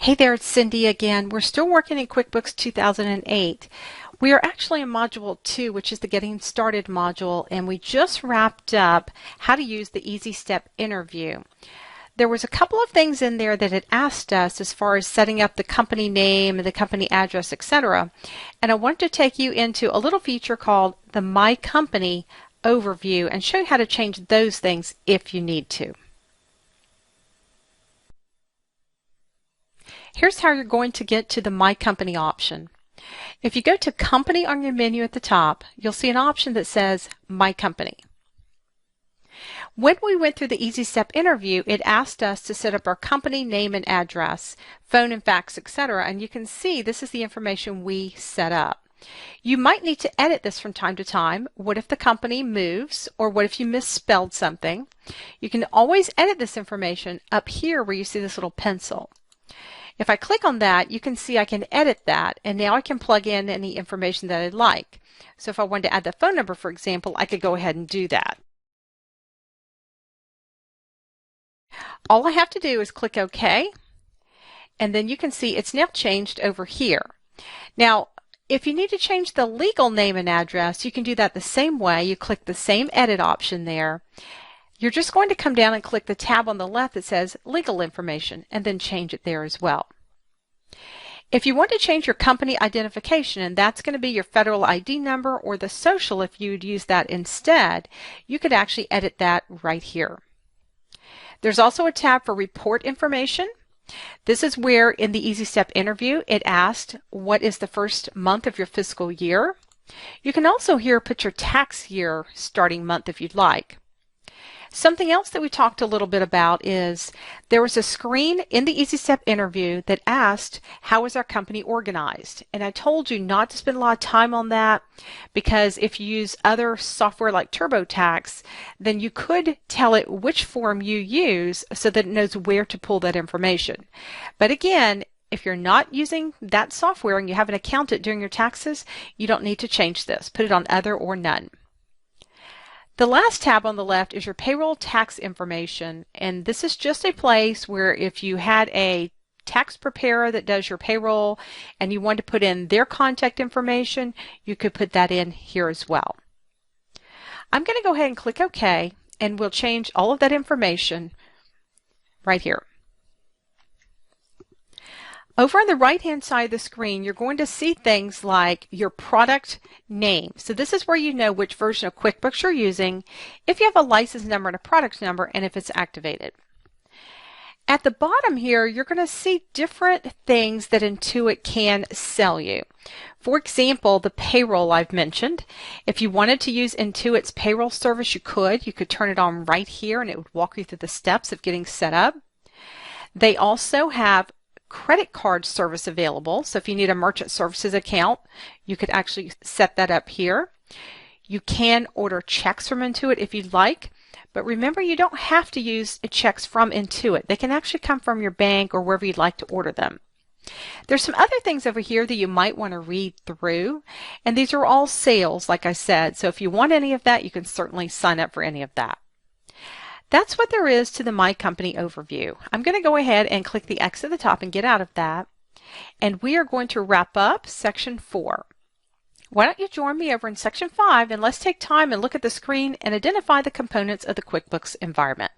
Hey there, it's Cindy again. We're still working in QuickBooks 2008. We are actually in Module 2, which is the Getting Started module, and we just wrapped up how to use the Easy Step interview. There was a couple of things in there that it asked us as far as setting up the company name and the company address, etc. And I wanted to take you into a little feature called the My Company overview and show you how to change those things if you need to. Here's how you're going to get to the My Company option. If you go to Company on your menu at the top, you'll see an option that says My Company. When we went through the Easy Step interview, it asked us to set up our company name and address, phone and fax, etc. And you can see this is the information we set up. You might need to edit this from time to time. What if the company moves, or what if you misspelled something? You can always edit this information up here where you see this little pencil. If I click on that, you can see I can edit that, and now I can plug in any information that I'd like. So if I wanted to add the phone number, for example, I could go ahead and do that. All I have to do is click OK, and then you can see it's now changed over here. Now, if you need to change the legal name and address, you can do that the same way. You click the same edit option there. You're just going to come down and click the tab on the left that says Legal Information and then change it there as well. If you want to change your company identification, and that's going to be your federal ID number or the social if you'd use that instead, you could actually edit that right here. There's also a tab for Report Information. This is where in the Easy Step interview it asked what is the first month of your fiscal year. You can also here put your tax year starting month if you'd like. Something else that we talked a little bit about is there was a screen in the Easy Step interview that asked, how is our company organized? And I told you not to spend a lot of time on that because if you use other software like TurboTax, then you could tell it which form you use so that it knows where to pull that information. But again, if you're not using that software and you have an accountant doing your taxes, you don't need to change this. Put it on Other or None. The last tab on the left is your payroll tax information, and this is just a place where if you had a tax preparer that does your payroll and you want to put in their contact information, you could put that in here as well. I'm going to go ahead and click OK, and we'll change all of that information right here. Over on the right-hand side of the screen, you're going to see things like your product name. So this is where you know which version of QuickBooks you're using, if you have a license number and a product number, and if it's activated. At the bottom here, you're going to see different things that Intuit can sell you. For example, the payroll I've mentioned. If you wanted to use Intuit's payroll service, you could. You could turn it on right here, and it would walk you through the steps of getting set up. They also have credit card service available. So if you need a merchant services account, you could actually set that up here. You can order checks from Intuit if you'd like, but remember you don't have to use checks from Intuit. They can actually come from your bank or wherever you'd like to order them. There's some other things over here that you might want to read through, and these are all sales, like I said. So if you want any of that, you can certainly sign up for any of that. That's what there is to the My Company overview. I'm going to go ahead and click the X at the top and get out of that. And we are going to wrap up Section 4. Why don't you join me over in Section 5 and let's take time and look at the screen and identify the components of the QuickBooks environment.